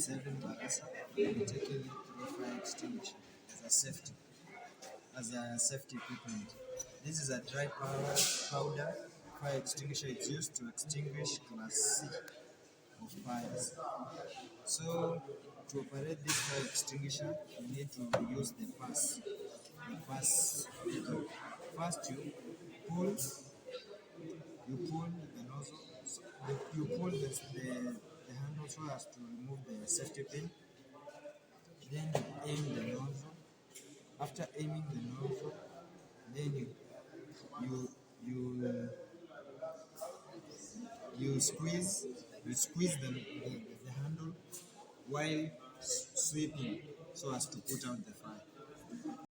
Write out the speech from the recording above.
saving bars will be taken through fire extinguisher as a safety equipment. This is a dry powder fire extinguisher. It's used to extinguish class C of fires. So to operate this fire extinguisher, you need to use the pass. The pass method. First, you pull the nozzle. You pull the handle so as to remove the safety pin. Then you aim the nozzle. After aiming the nozzle, then you you you squeeze the handle while sweeping so as to put out the fire.